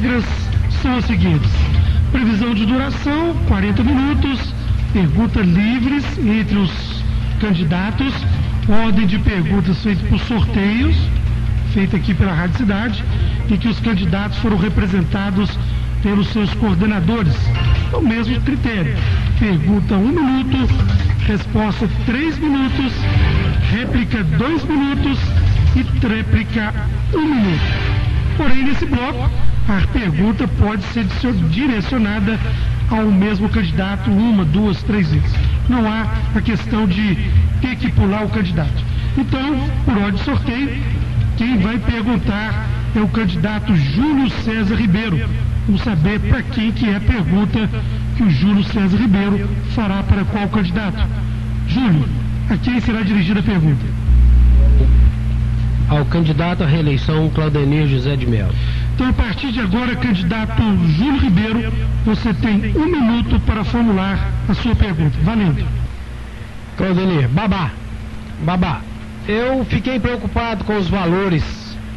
regras são as seguintes: previsão de duração, 40 minutos, perguntas livres entre os candidatos, ordem de perguntas feita por sorteios, feita aqui pela Rádio Cidade, em que os candidatos foram representados pelos seus coordenadores. O mesmo critério: pergunta 1 minuto, resposta 3 minutos, réplica 2 minutos e tréplica 1 minuto. Porém, nesse bloco, a pergunta pode ser direcionada ao mesmo candidato 1, 2, 3 vezes. Não há a questão de ter que pular o candidato. Então, por ordem de sorteio, quem vai perguntar é o candidato Júlio César Ribeiro. Vamos saber para quem que é a pergunta que o Júlio César Ribeiro fará para qual candidato. Júlio, a quem será dirigida a pergunta? Ao candidato à reeleição, Claudenir José de Mello. Então, a partir de agora, candidato Júlio Ribeiro, você tem 1 minuto para formular a sua pergunta. Valendo. Claudenir, babá, eu fiquei preocupado com os valores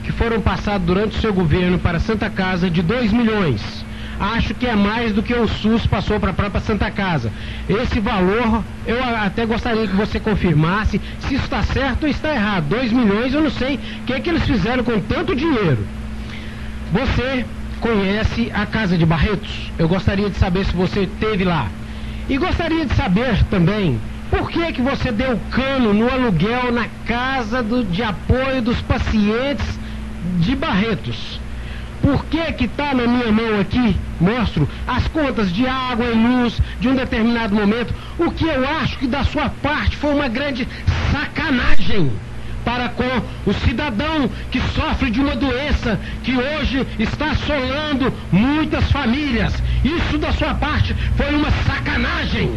que foram passados durante o seu governo para a Santa Casa de 2 milhões. Acho que é mais do que o SUS passou para a própria Santa Casa. Esse valor, eu até gostaria que você confirmasse se isso está certo ou está errado. 2 milhões, eu não sei o que é que eles fizeram com tanto dinheiro. Você conhece a Casa de Barretos? Eu gostaria de saber se você esteve lá. E gostaria de saber também por que que você deu cano no aluguel na casa de apoio dos pacientes de Barretos. Por que que está na minha mão aqui, mostro, as contas de água e luz de um determinado momento, o que eu acho que da sua parte foi uma grande sacanagem para com o cidadão que sofre de uma doença que hoje está assolando muitas famílias. Isso da sua parte foi uma sacanagem.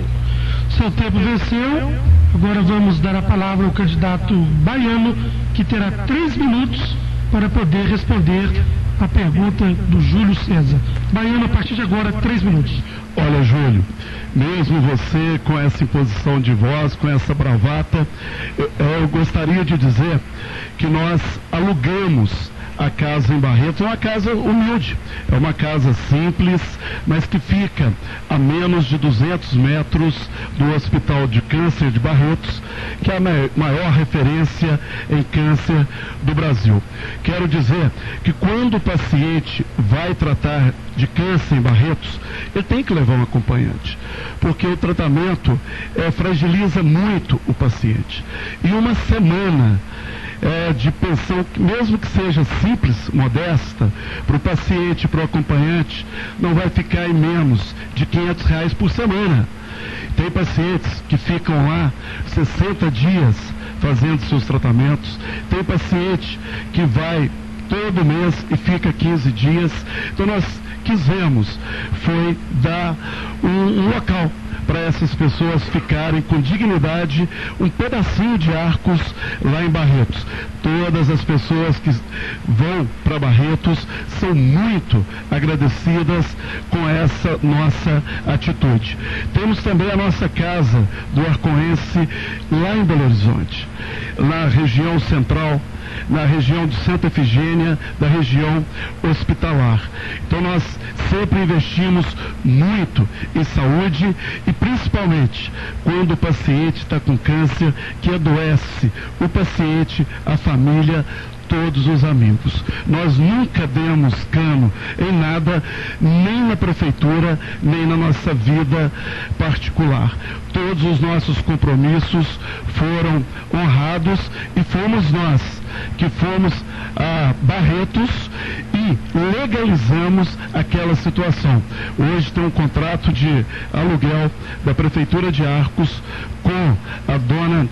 Seu tempo venceu. Agora vamos dar a palavra ao candidato Baiano, que terá 3 minutos para poder responder a pergunta do Júlio César. Baiano, a partir de agora, 3 minutos. Olha, Júlio, mesmo você com essa imposição de voz, com essa bravata, eu gostaria de dizer que nós alugamos a casa em Barretos. É uma casa humilde, é uma casa simples, mas que fica a menos de 200 metros do Hospital de Câncer de Barretos, que é a maior referência em câncer do Brasil. Quero dizer que quando o paciente vai tratar de câncer em Barretos, ele tem que levar um acompanhante, porque o tratamento fragiliza muito o paciente. E uma semana de pensão, mesmo que seja simples, modesta, para o paciente, para o acompanhante, não vai ficar em menos de R$500 por semana. Tem pacientes que ficam lá 60 dias fazendo seus tratamentos, tem paciente que vai todo mês e fica 15 dias. Então nós quisemos foi dar um local para essas pessoas ficarem com dignidade, um pedacinho de Arcos lá em Barretos. Todas as pessoas que vão para Barretos são muito agradecidas com essa nossa atitude. Temos também a nossa casa do Arcoense lá em Belo Horizonte, na região central, na região de Santa Efigênia, da região hospitalar. Então nós sempre investimos muito em saúde e principalmente quando o paciente está com câncer, que adoece o paciente, a família, todos os amigos. Nós nunca demos cano em nada, nem na prefeitura, nem na nossa vida particular. Todos os nossos compromissos foram honrados e fomos nós que fomos a Barretos e legalizamos aquela situação. Hoje tem um contrato de aluguel da Prefeitura de Arcos com a dona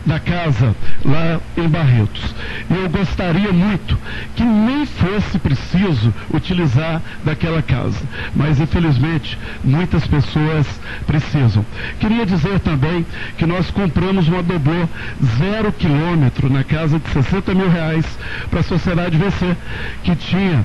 da casa lá em Barretos. E eu gostaria muito que nem fosse preciso utilizar daquela casa, mas infelizmente muitas pessoas precisam. Queria dizer também que nós compramos uma doblô 0 quilômetro na casa de R$60 mil para a Sociedade VC. que tinha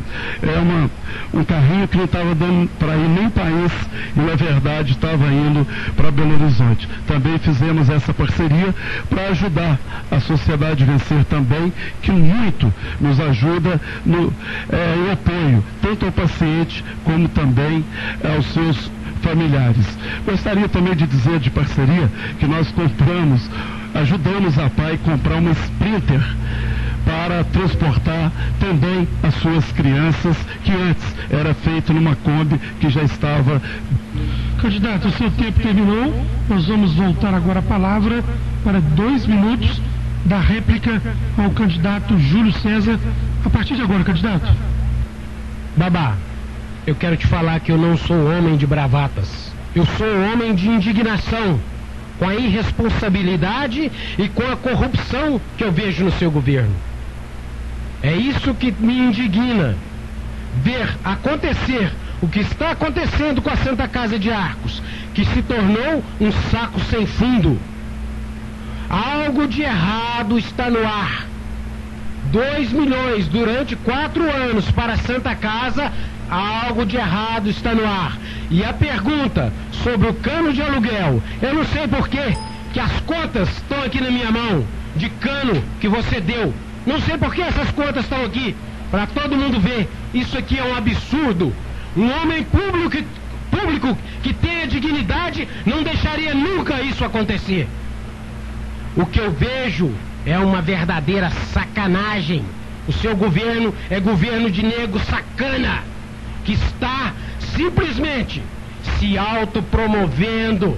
um carrinho que não estava dando para ir nem para isso, e na verdade estava indo para Belo Horizonte. Também fizemos essa parceria para ajudar a Sociedade Vencer também, que muito nos ajuda em apoio, tanto ao paciente como também aos seus familiares. Gostaria também de dizer de parceria que nós ajudamos a PAI a comprar uma Sprinter para transportar também as suas crianças, que antes era feito numa Kombi que já estava... Candidato, o seu tempo terminou. Nós vamos voltar agora a palavra para 2 minutos da réplica ao candidato Júlio César. A partir de agora, candidato. Babá, eu quero te falar que eu não sou homem de bravatas. Eu sou homem de indignação com a irresponsabilidade e com a corrupção que eu vejo no seu governo. É isso que me indigna, ver acontecer o que está acontecendo com a Santa Casa de Arcos, que se tornou um saco sem fundo. Algo de errado está no ar. 2 milhões durante 4 anos para a Santa Casa, algo de errado está no ar. E a pergunta sobre o cano de aluguel, eu não sei por quê, que as contas estão aqui na minha mão, de cano que você deu. Não sei por que essas contas estão aqui, para todo mundo ver. Isso aqui é um absurdo. Um homem público que tenha dignidade não deixaria nunca isso acontecer. O que eu vejo é uma verdadeira sacanagem. O seu governo é governo de nego sacana, que está simplesmente se autopromovendo.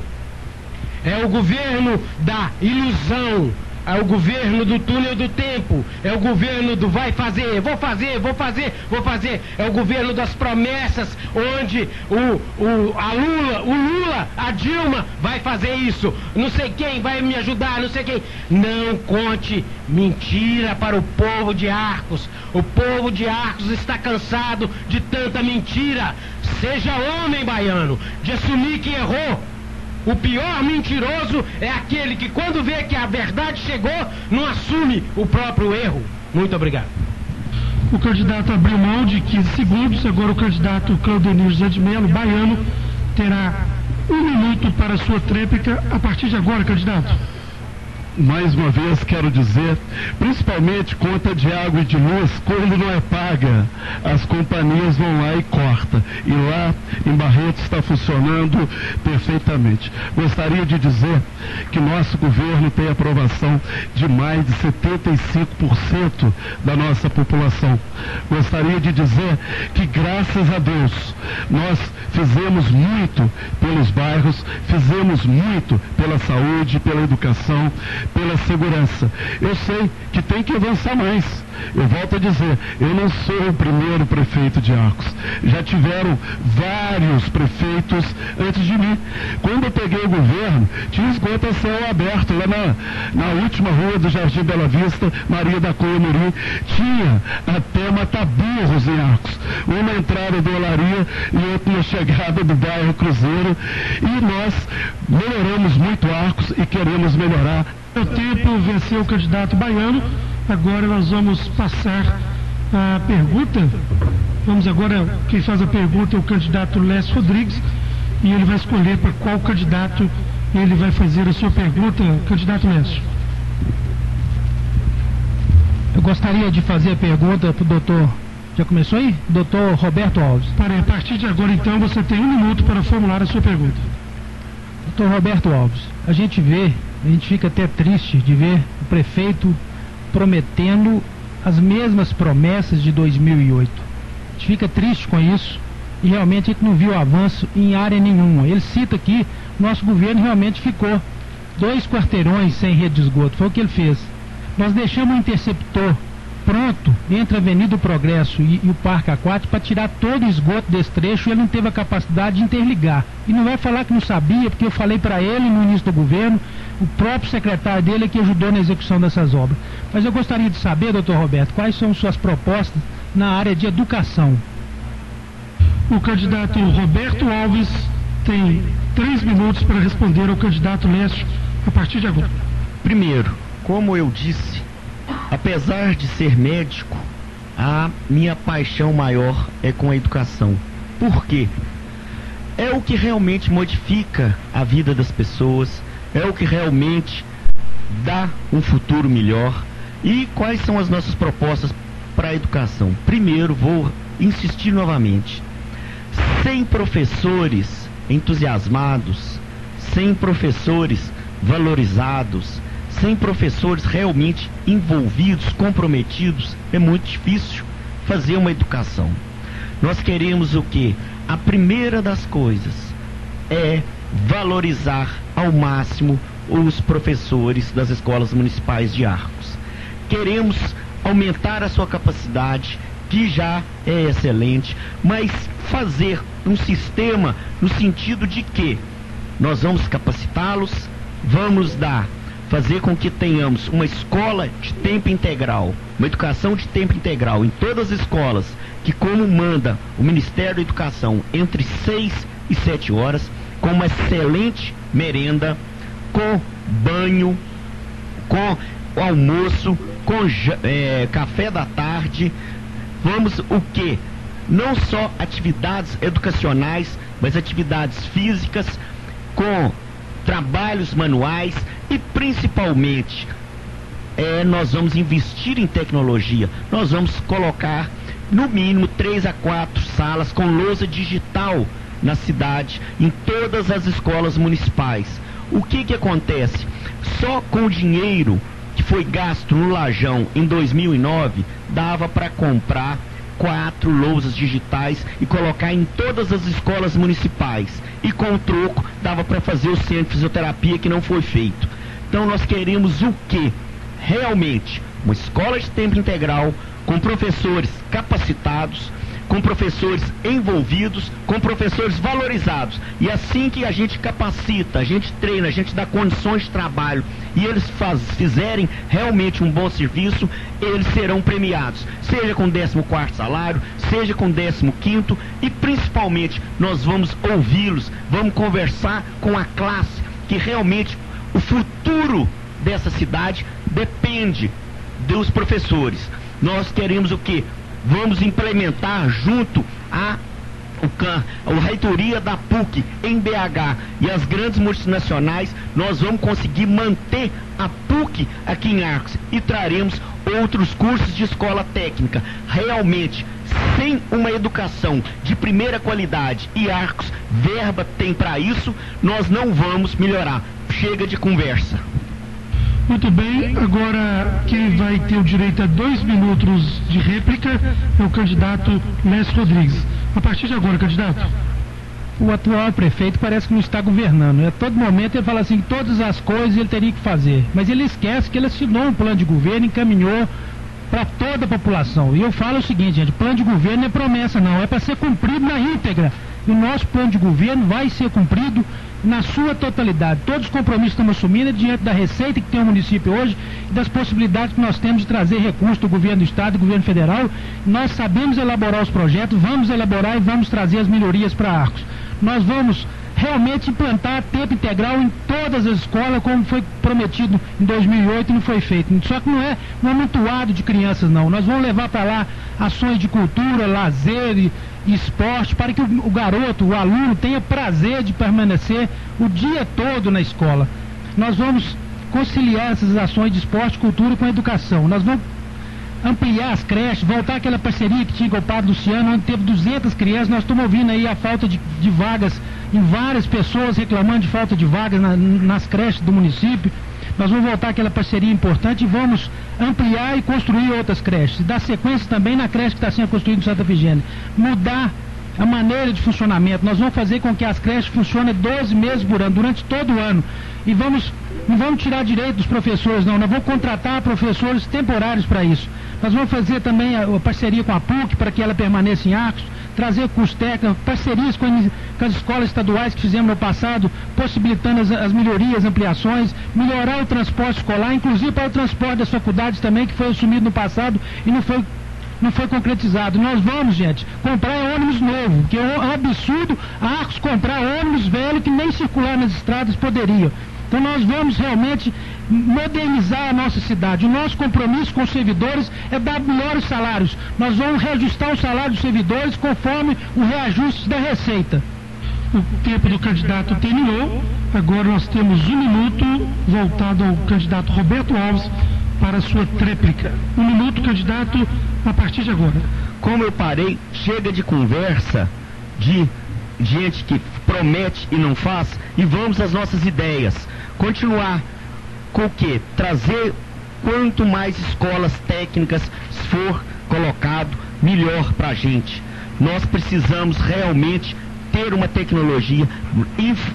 É o governo da ilusão, é o governo do túnel do tempo, é o governo do vai fazer, vou fazer, vou fazer, vou fazer. É o governo das promessas, onde o Lula, a Dilma vai fazer isso, não sei quem vai me ajudar, não sei quem. Não conte mentira para o povo de Arcos. O povo de Arcos está cansado de tanta mentira. Seja homem, baiano, de assumir que errou. O pior mentiroso é aquele que, quando vê que a verdade chegou, não assume o próprio erro. Muito obrigado. O candidato abriu mão de 15 segundos. Agora o candidato Claudenir José de Melo, baiano, terá 1 minuto para a sua tréplica. A partir de agora, candidato. Mais uma vez quero dizer, principalmente conta de água e de luz, quando não é paga, as companhias vão lá e cortam. E lá em Barretos está funcionando perfeitamente. Gostaria de dizer que nosso governo tem aprovação de mais de 75% da nossa população. Gostaria de dizer que, graças a Deus, nós fizemos muito pelos bairros, fizemos muito pela saúde, pela educação, pela segurança. Eu sei que tem que avançar mais. Eu volto a dizer, eu não sou o primeiro prefeito de Arcos. Já tiveram vários prefeitos antes de mim. Quando eu peguei o governo, tinha esgoto a céu aberto lá na última rua do Jardim Bela Vista, Maria da Cunha Murim. Tinha até mata-burros em Arcos. Um na entrada do Olaria e outro na chegada do bairro Cruzeiro. E nós melhoramos muito Arcos e queremos melhorar. O tempo venceu o candidato baiano. Agora nós vamos passar a pergunta. Vamos agora, quem faz a pergunta é o candidato Lécio Rodrigues, e ele vai escolher para qual candidato ele vai fazer a sua pergunta. Candidato Lécio. Eu gostaria de fazer a pergunta para o doutor. Já começou aí? Doutor Roberto Alves. A partir de agora, então, você tem 1 minuto para formular a sua pergunta. Doutor Roberto Alves, a gente fica até triste de ver o prefeito prometendo as mesmas promessas de 2008. A gente fica triste com isso e realmente a gente não viu avanço em área nenhuma. Ele cita aqui, nosso governo realmente ficou 2 quarteirões sem rede de esgoto, foi o que ele fez. Nós deixamos um interceptor pronto entre a Avenida do Progresso e o Parque Aquático para tirar todo o esgoto desse trecho, e ele não teve a capacidade de interligar. E não vai falar que não sabia, porque eu falei para ele no início do governo, o próprio secretário dele é que ajudou na execução dessas obras. Mas eu gostaria de saber, doutor Roberto, quais são suas propostas na área de educação. O candidato Roberto Alves tem 3 minutos para responder ao candidato Lécio a partir de agora. Primeiro, como eu disse, apesar de ser médico, a minha paixão maior é com a educação. Por quê? É o que realmente modifica a vida das pessoas, é o que realmente dá um futuro melhor. E quais são as nossas propostas para a educação? Primeiro, vou insistir novamente: sem professores entusiasmados, sem professores valorizados, sem professores realmente envolvidos, comprometidos, é muito difícil fazer uma educação. Nós queremos o quê? A primeira das coisas é valorizar ao máximo os professores das escolas municipais de Arcos. Queremos aumentar a sua capacidade, que já é excelente, mas fazer um sistema no sentido de que nós vamos capacitá-los, vamos fazer com que tenhamos uma escola de tempo integral, uma educação de tempo integral em todas as escolas, que, como manda o Ministério da Educação, entre 6 e 7 horas, com uma excelente merenda, com banho, com almoço, com café da tarde. Vamos o quê? Não só atividades educacionais, mas atividades físicas, com trabalhos manuais e principalmente nós vamos investir em tecnologia. Nós vamos colocar no mínimo 3 a 4 salas com lousa digital na cidade, em todas as escolas municipais. O que acontece? Só com o dinheiro que foi gasto no Lajão em 2009, dava para comprar 4 lousas digitais e colocar em todas as escolas municipais. E com o troco dava para fazer o centro de fisioterapia, que não foi feito. Então nós queremos o quê? Realmente uma escola de tempo integral, com professores capacitados, com professores envolvidos, com professores valorizados. E assim que a gente capacita, a gente treina, a gente dá condições de trabalho e eles fizerem realmente um bom serviço, eles serão premiados, seja com 14º salário, seja com 15º, e principalmente nós vamos ouvi-los, vamos conversar com a classe, que realmente o futuro dessa cidade depende dos professores. Nós queremos o quê? Vamos implementar junto a reitoria da PUC em BH e as grandes multinacionais. Nós vamos conseguir manter a PUC aqui em Arcos e traremos outros cursos de escola técnica. Realmente, sem uma educação de primeira qualidade, e Arcos verba tem para isso, nós não vamos melhorar. Chega de conversa. Muito bem, agora quem vai ter o direito a 2 minutos de réplica é o candidato Lécio Rodrigues. A partir de agora, candidato. O atual prefeito parece que não está governando. A todo momento ele fala assim, todas as coisas ele teria que fazer. Mas ele esquece que ele assinou um plano de governo e encaminhou para toda a população. E eu falo o seguinte, gente, plano de governo não é promessa não, é para ser cumprido na íntegra. E o nosso plano de governo vai ser cumprido na sua totalidade. Todos os compromissos que estamos assumindo é diante da receita que tem o município hoje e das possibilidades que nós temos de trazer recursos do governo do estado e do governo federal. Nós sabemos elaborar os projetos, vamos elaborar e vamos trazer as melhorias para Arcos. Nós vamos realmente implantar tempo integral em todas as escolas, como foi prometido em 2008 e não foi feito. Só que não é um amontoado de crianças não. Nós vamos levar para lá ações de cultura, lazer e esporte, para que o garoto, o aluno, tenha prazer de permanecer o dia todo na escola. Nós vamos conciliar essas ações de esporte, cultura com a educação. Nós vamos ampliar as creches, voltar àquela parceria que tinha com o Padre Luciano, onde teve 200 crianças. Nós estamos ouvindo aí a falta de vagas, em várias pessoas reclamando de falta de vagas nas creches do município. Nós vamos voltar àquela parceria importante e vamos ampliar e construir outras creches. E dar sequência também na creche que está sendo construída em Santa Efigênia. Mudar a maneira de funcionamento. Nós vamos fazer com que as creches funcionem 12 meses por ano, durante todo o ano. E não vamos tirar direito dos professores, não. Nós vamos contratar professores temporários para isso. Nós vamos fazer também a parceria com a PUC para que ela permaneça em Arcos, trazer curso técnico, parcerias com as escolas estaduais que fizemos no passado, possibilitando as melhorias, ampliações, melhorar o transporte escolar, inclusive para o transporte das faculdades também, que foi assumido no passado e não foi concretizado. Nós vamos, gente, comprar ônibus novo, que é um absurdo Arcos comprar ônibus velho que nem circular nas estradas poderia. Então nós vamos realmente modernizar a nossa cidade. O nosso compromisso com os servidores é dar melhores salários. Nós vamos reajustar o salário dos servidores conforme o reajuste da Receita. O tempo do candidato terminou. Agora nós temos 1 minuto voltado ao candidato Roberto Alves para a sua tréplica. 1 minuto, candidato, a partir de agora. Como eu parei, chega de conversa de gente que promete e não faz, e vamos às nossas ideias. Continuar com o quê? Trazer quanto mais escolas técnicas for colocado, melhor para a gente. Nós precisamos realmente ter uma tecnologia,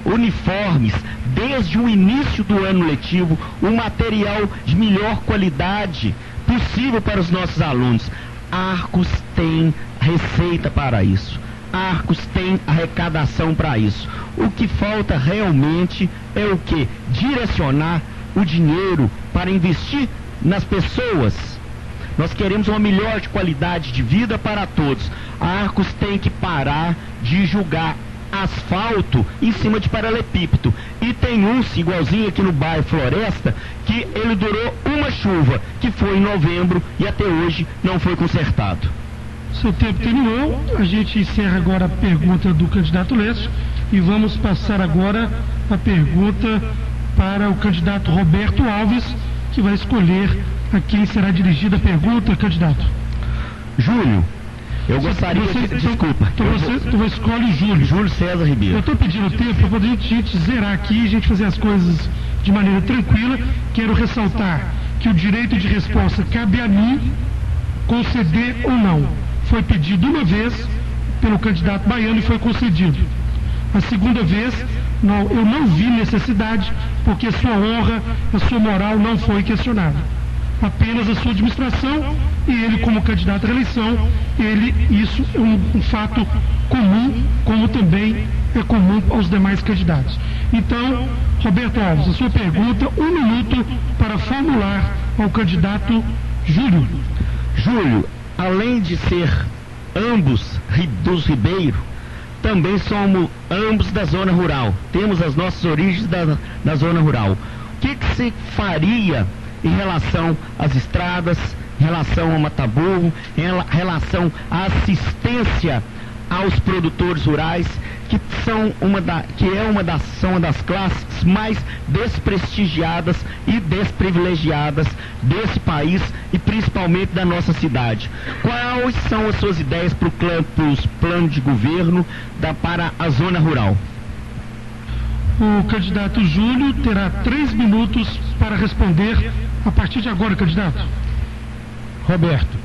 uniformes, desde o início do ano letivo, um material de melhor qualidade possível para os nossos alunos. Arcos tem receita para isso. Arcos tem arrecadação para isso. O que falta realmente é o que? Direcionar o dinheiro para investir nas pessoas. Nós queremos uma melhor qualidade de vida para todos. A Arcos tem que parar de julgar asfalto em cima de paralelepípedo. E tem igualzinho aqui no bairro Floresta, que ele durou uma chuva, que foi em novembro, e até hoje não foi consertado. Seu tempo terminou. A gente encerra agora a pergunta do candidato Lécio e vamos passar agora a pergunta para o candidato Roberto Alves, que vai escolher a quem será dirigida a pergunta, candidato. Júlio, eu gostaria desculpa. Então você escolhe Júlio. Júlio César Ribeiro. Eu estou pedindo tempo para poder a gente zerar aqui e a gente fazer as coisas de maneira tranquila. Quero ressaltar que o direito de resposta cabe a mim conceder ou não. Foi pedido uma vez pelo candidato baiano e foi concedido. A segunda vez, eu não vi necessidade, porque a sua honra, a sua moral não foi questionada. Apenas a sua administração e ele como candidato à reeleição, isso é um fato comum, como também é comum aos demais candidatos. Então, Roberto Alves, a sua pergunta, 1 minuto para formular ao candidato Júlio. Júlio, além de ser ambos dos Ribeiro, também somos ambos da zona rural. Temos as nossas origens da zona rural. O que se faria em relação às estradas, em relação ao mataburro, em relação à assistência aos produtores rurais, que são uma das classes mais desprestigiadas e desprivilegiadas desse país e principalmente da nossa cidade. Quais são as suas ideias para os planos de governo para a zona rural? O candidato Júlio terá 3 minutos para responder a partir de agora, candidato. Roberto,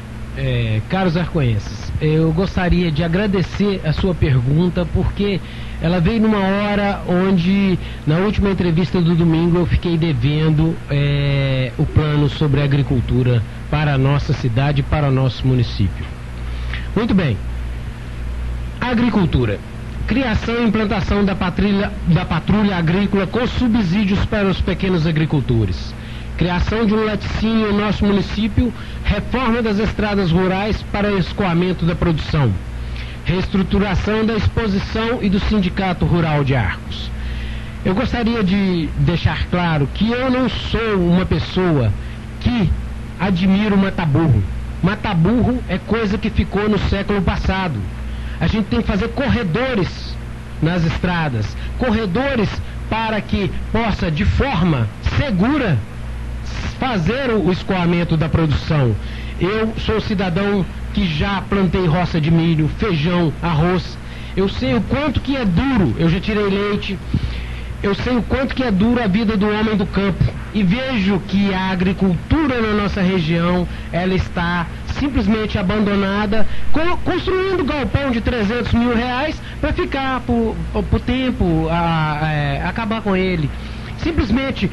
caros arcoenses, eu gostaria de agradecer a sua pergunta, porque ela veio numa hora onde, na última entrevista do domingo, eu fiquei devendo o plano sobre a agricultura para a nossa cidade e para o nosso município. Muito bem. Agricultura. Criação e implantação da patrulha agrícola com subsídios para os pequenos agricultores. Criação de um laticínio em nosso município, reforma das estradas rurais para escoamento da produção, reestruturação da exposição e do Sindicato Rural de Arcos. Eu gostaria de deixar claro que eu não sou uma pessoa que admira o mataburro. Mataburro é coisa que ficou no século passado. A gente tem que fazer corredores nas estradas, corredores para que possa, de forma segura, fazer o escoamento da produção. Eu sou cidadão que já plantei roça de milho, feijão, arroz. Eu sei o quanto que é duro, eu já tirei leite. Eu sei o quanto que é duro a vida do homem do campo. E vejo que a agricultura na nossa região, ela está simplesmente abandonada, construindo galpão de 300 mil reais para ficar por tempo, acabar com ele. Simplesmente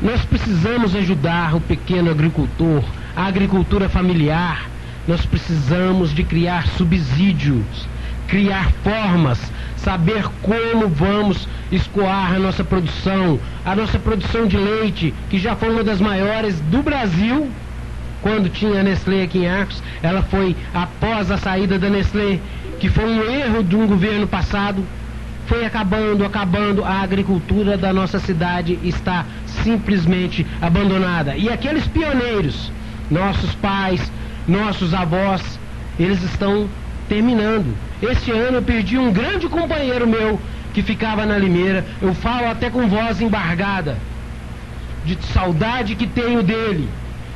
nós precisamos ajudar o pequeno agricultor, a agricultura familiar. Nós precisamos de criar subsídios, criar formas, saber como vamos escoar a nossa produção de leite, que já foi uma das maiores do Brasil. Quando tinha a Nestlé aqui em Arcos, ela foi após a saída da Nestlé, que foi um erro de um governo passado. Foi acabando, a agricultura da nossa cidade está simplesmente abandonada. E aqueles pioneiros, nossos pais, nossos avós, eles estão terminando. Este ano eu perdi um grande companheiro meu que ficava na Limeira. Eu falo até com voz embargada, de saudade que tenho dele.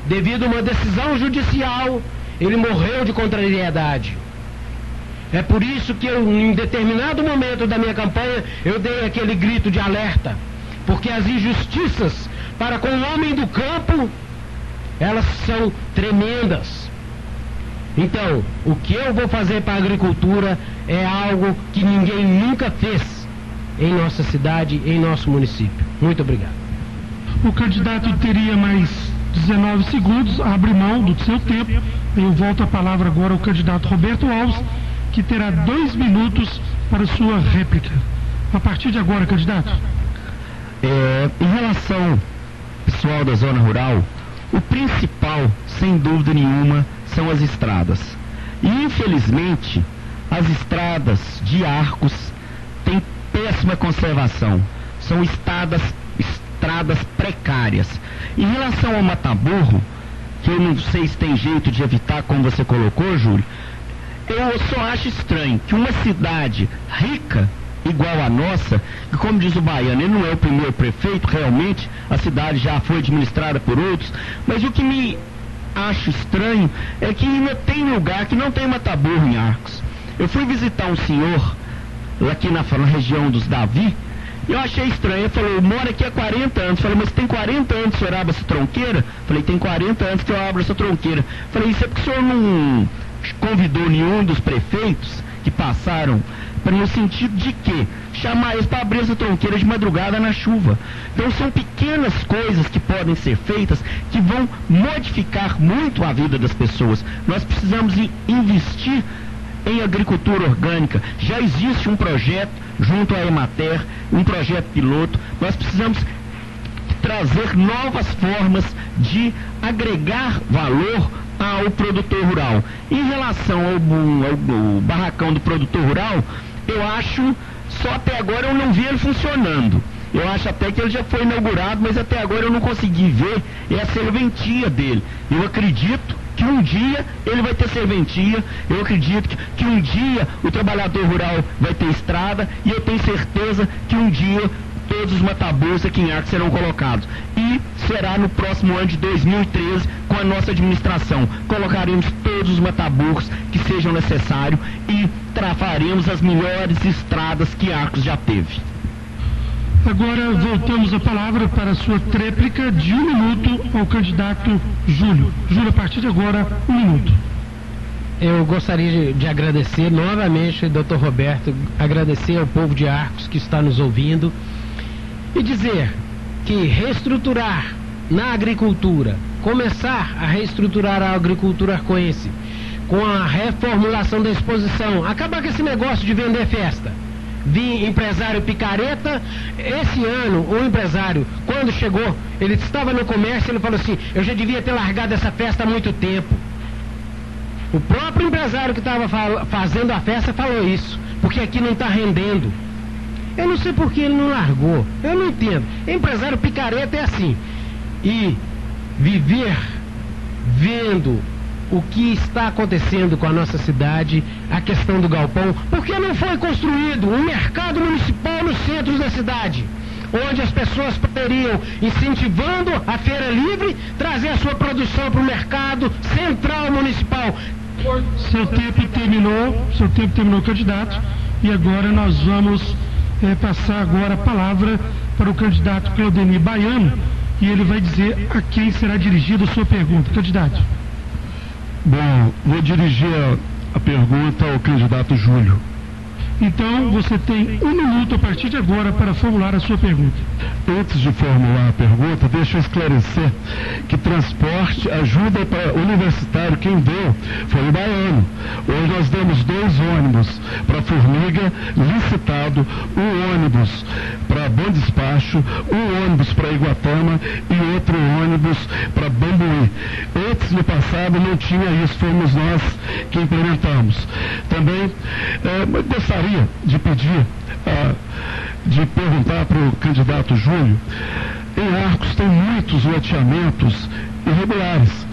Devido a uma decisão judicial, ele morreu de contrariedade. É por isso que eu, em determinado momento da minha campanha, eu dei aquele grito de alerta. Porque as injustiças para com o homem do campo, elas são tremendas. Então, o que eu vou fazer para a agricultura é algo que ninguém nunca fez em nossa cidade, em nosso município. Muito obrigado. O candidato teria mais 19 segundos, abre mão do seu tempo. Eu volto a palavra agora ao candidato Roberto Alves, que terá 2 minutos para sua réplica. A partir de agora, candidato. Em relação pessoal da zona rural, o principal, sem dúvida nenhuma, são as estradas. E infelizmente, as estradas de Arcos têm péssima conservação. São estradas precárias. Em relação ao mata-burro, que eu não sei se tem jeito de evitar, como você colocou, Júlio, eu só acho estranho que uma cidade rica igual a nossa, que como diz o baiano, ele não é o primeiro prefeito, realmente a cidade já foi administrada por outros, mas o que me acho estranho é que ainda tem lugar que não tem mata-burro em Arcos. Eu fui visitar um senhor aqui na região dos Davi, e eu achei estranho. Ele falou, eu moro aqui há 40 anos. Falei, mas tem 40 anos que o senhor abre essa tronqueira? Falei, tem 40 anos que eu abro essa tronqueira. Falei, isso é porque o senhor não convidou nenhum dos prefeitos que passaram, no sentido de que chamar eles para abrir essa tronqueira de madrugada na chuva. Então são pequenas coisas que podem ser feitas que vão modificar muito a vida das pessoas. Nós precisamos investir em agricultura orgânica. Já existe um projeto junto à Emater, um projeto piloto. Nós precisamos trazer novas formas de agregar valor ao produtor rural. Em relação ao barracão do produtor rural, eu acho, só até agora eu não vi ele funcionando. Eu acho até que ele já foi inaugurado, mas até agora eu não consegui ver a serventia dele. Eu acredito que um dia ele vai ter serventia, eu acredito que um dia o trabalhador rural vai ter estrada, e eu tenho certeza que um dia todos os mata-burros aqui em Arcos serão colocados. E será no próximo ano de 2013, com a nossa administração. Colocaremos todos os mata-burros que sejam necessários e faremos as melhores estradas que Arcos já teve. Agora voltamos a palavra para a sua tréplica de 1 minuto ao candidato Júlio. Júlio, a partir de agora, 1 minuto. Eu gostaria de agradecer novamente, Dr. Roberto, agradecer ao povo de Arcos que está nos ouvindo e dizer que reestruturar na agricultura, começar a reestruturar a agricultura arcoense com a reformulação da exposição, acabar com esse negócio de vender festa. Vi empresário picareta. Esse ano o empresário, quando chegou, ele estava no comércio, ele falou assim, eu já devia ter largado essa festa há muito tempo. O próprio empresário que estava fazendo a festa falou isso, porque aqui não está rendendo. Eu não sei por que ele não largou, eu não entendo. Empresário picareta é assim. E viver vendo o que está acontecendo com a nossa cidade, a questão do galpão, porque não foi construído um mercado municipal nos centros da cidade, onde as pessoas poderiam, incentivando a feira livre, trazer a sua produção para o mercado central municipal. Seu tempo terminou, candidato, e agora nós vamos passar agora a palavra para o candidato Claudemir Baiano, e ele vai dizer a quem será dirigida a sua pergunta. Candidato. Bom, vou dirigir a pergunta ao candidato Júlio. Então, você tem 1 minuto a partir de agora para formular a sua pergunta. Antes de formular a pergunta, deixa eu esclarecer que transporte, ajuda para universitário, quem deu foi o Baiano. Hoje nós demos 2 ônibus para Formiga, licitado, 1 ônibus para Bom Despacho, 1 ônibus para Iguatama e outro ônibus para Bambuí. Antes, no passado, não tinha isso, fomos nós que implementamos. Também gostaria de pedir, de perguntar para o candidato Júlio, Em Arcos tem muitos loteamentos irregulares.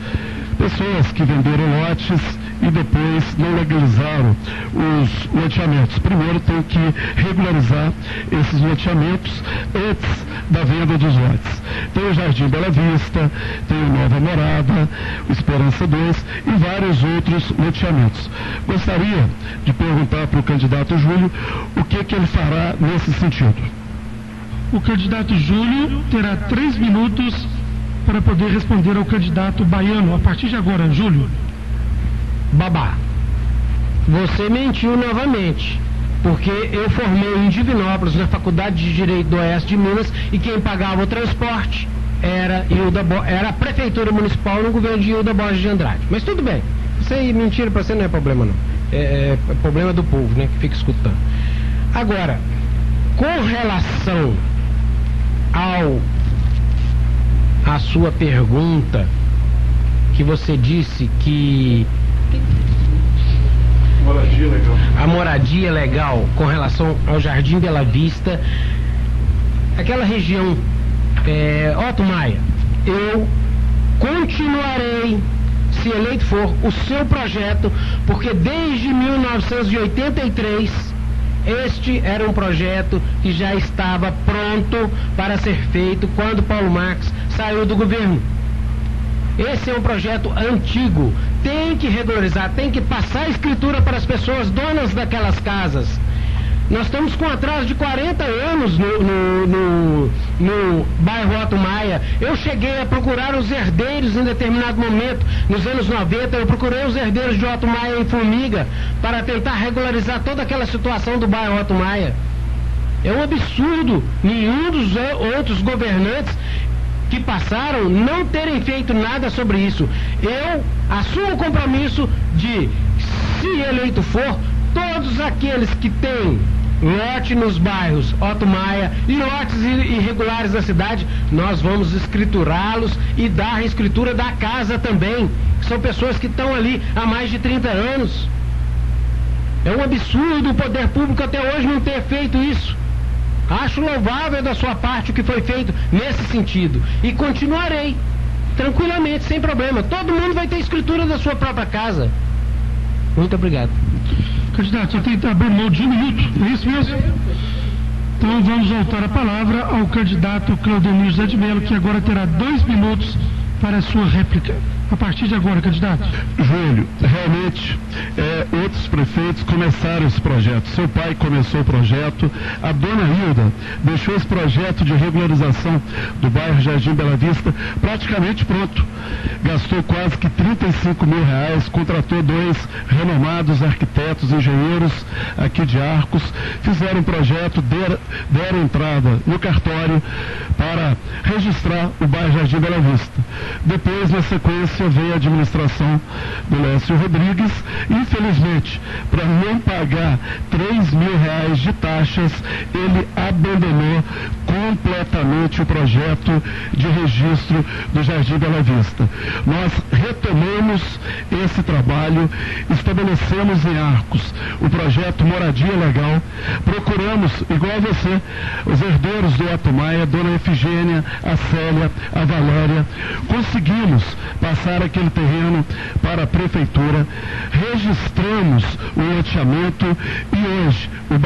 Pessoas que venderam lotes e depois não legalizaram os loteamentos. Primeiro tem que regularizar esses loteamentos antes da venda dos lotes. Tem o Jardim Bela Vista, tem o Nova Morada, o Esperança 2 e vários outros loteamentos. Gostaria de perguntar para o candidato Júlio o que ele fará nesse sentido. O candidato Júlio terá 3 minutos para poder responder ao candidato baiano. A partir de agora, Júlio. Babá, você mentiu novamente, porque eu formei em Divinópolis, na Faculdade de Direito do Oeste de Minas, e quem pagava o transporte era a Prefeitura Municipal no governo de Hilda Borges de Andrade. Mas tudo bem, isso aí, mentira para você não é problema não, é problema do povo, né, que fica escutando. Agora, com relação a sua pergunta, que você disse que Moradia legal. A moradia legal com relação ao Jardim Bela Vista, aquela região, Otto Maia, eu continuarei, se eleito for, o seu projeto, porque desde 1983 este era um projeto que já estava pronto para ser feito quando Paulo Marques saiu do governo. Esse é um projeto antigo, tem que regularizar, tem que passar a escritura para as pessoas donas daquelas casas. Nós estamos com atraso de 40 anos no bairro Otto Maia. Eu cheguei a procurar os herdeiros em determinado momento, nos anos 90, eu procurei os herdeiros de Otto Maia em Formiga para tentar regularizar toda aquela situação do bairro Otto Maia. É um absurdo nenhum dos outros governantes que passaram não terem feito nada sobre isso. Eu assumo o compromisso de, se eleito for, todos aqueles que têm lote nos bairros Otto Maia e lotes irregulares da cidade, nós vamos escriturá-los e dar a escritura da casa também. São pessoas que estão ali há mais de 30 anos. É um absurdo o poder público até hoje não ter feito isso. Acho louvável da sua parte o que foi feito nesse sentido. E continuarei, tranquilamente, sem problema. Todo mundo vai ter escritura da sua própria casa. Muito obrigado. Candidato, você tem que abrir mão de 1 minuto, é isso mesmo? Então vamos voltar a palavra ao candidato Claudemir José de Mello, que agora terá 2 minutos para a sua réplica. A partir de agora, candidato. Júlio, realmente, outros prefeitos começaram esse projeto. Seu pai começou o projeto, a dona Hilda deixou esse projeto de regularização do bairro Jardim Bela Vista praticamente pronto. Gastou quase que R$35 mil, contratou 2 renomados arquitetos, engenheiros aqui de Arcos, fizeram um projeto, deram entrada no cartório para registrar o bairro Jardim Bela Vista. Depois, na sequência, veio a administração do Lécio Rodrigues, infelizmente, para não pagar R$3 mil de taxas, ele abandonou completamente o projeto de registro do Jardim Bela Vista. Nós retomamos esse trabalho, estabelecemos em Arcos o projeto Moradia Legal, procuramos, igual você, os herdeiros do Otto Maia, Dona Efigênia, a Célia, a Valéria, conseguimos passar aquele terreno para a prefeitura, registramos o loteamento e hoje o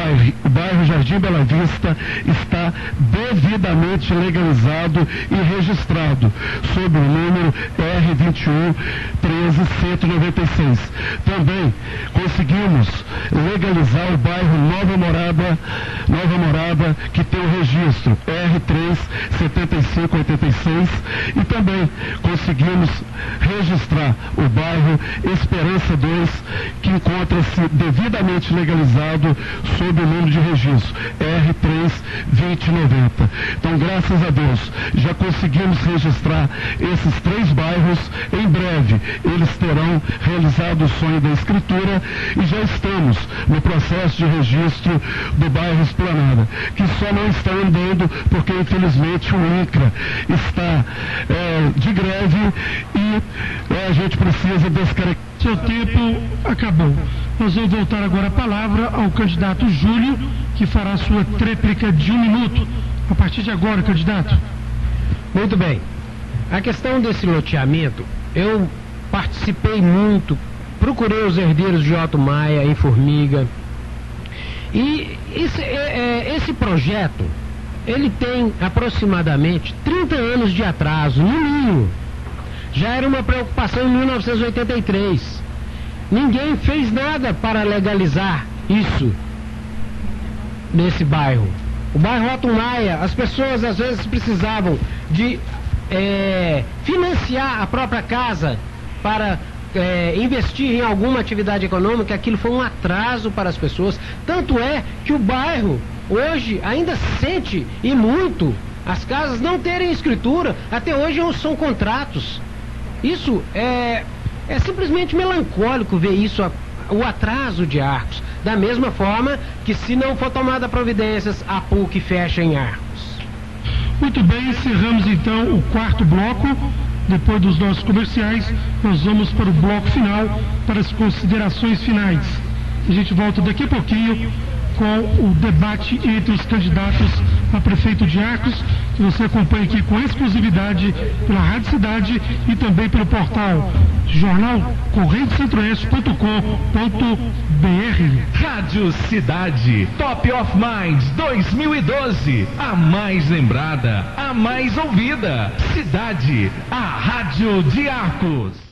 bairro Jardim Bela Vista está devidamente legalizado e registrado sob o número R21 13196. Também conseguimos legalizar o bairro Nova Morada, que tem o registro R3 7586, e também conseguimos registrar o bairro Esperança 2, que encontra-se devidamente legalizado sob o número de registro R3 2090. Então, graças a Deus, já conseguimos registrar esses 3 bairros. Em breve eles terão realizado o sonho da escritura e já estamos no processo de registro do bairro Esplanada, que só não está andando porque infelizmente o INCRA está de greve e a gente precisa descarregar. Seu tempo acabou. Nós vamos voltar agora a palavra ao candidato Júlio, que fará sua tréplica de 1 minuto. A partir de agora, candidato. Muito bem. A questão desse loteamento, eu participei muito, procurei os herdeiros de Otto Maia em Formiga. E esse projeto, ele tem aproximadamente 30 anos de atraso, no mínimo. Já era uma preocupação em 1983. Ninguém fez nada para legalizar isso nesse bairro. O bairro Otto Maia, as pessoas às vezes precisavam de financiar a própria casa para investir em alguma atividade econômica. Aquilo foi um atraso para as pessoas. Tanto é que o bairro hoje ainda sente, e muito, as casas não terem escritura. Até hoje são contratos. Isso é simplesmente melancólico ver isso, o atraso de Arcos. Da mesma forma que, se não for tomada providências, a PUC fecha em Arcos. Muito bem, encerramos então o quarto bloco. Depois dos nossos comerciais, nós vamos para o bloco final, para as considerações finais. A gente volta daqui a pouquinho com o debate entre os candidatos a prefeito de Arcos, que você acompanha aqui com exclusividade pela Rádio Cidade e também pelo portal jornal correntecentroeste.com.br. Rádio Cidade, Top of Minds 2012, a mais lembrada, a mais ouvida. Cidade, a rádio de Arcos.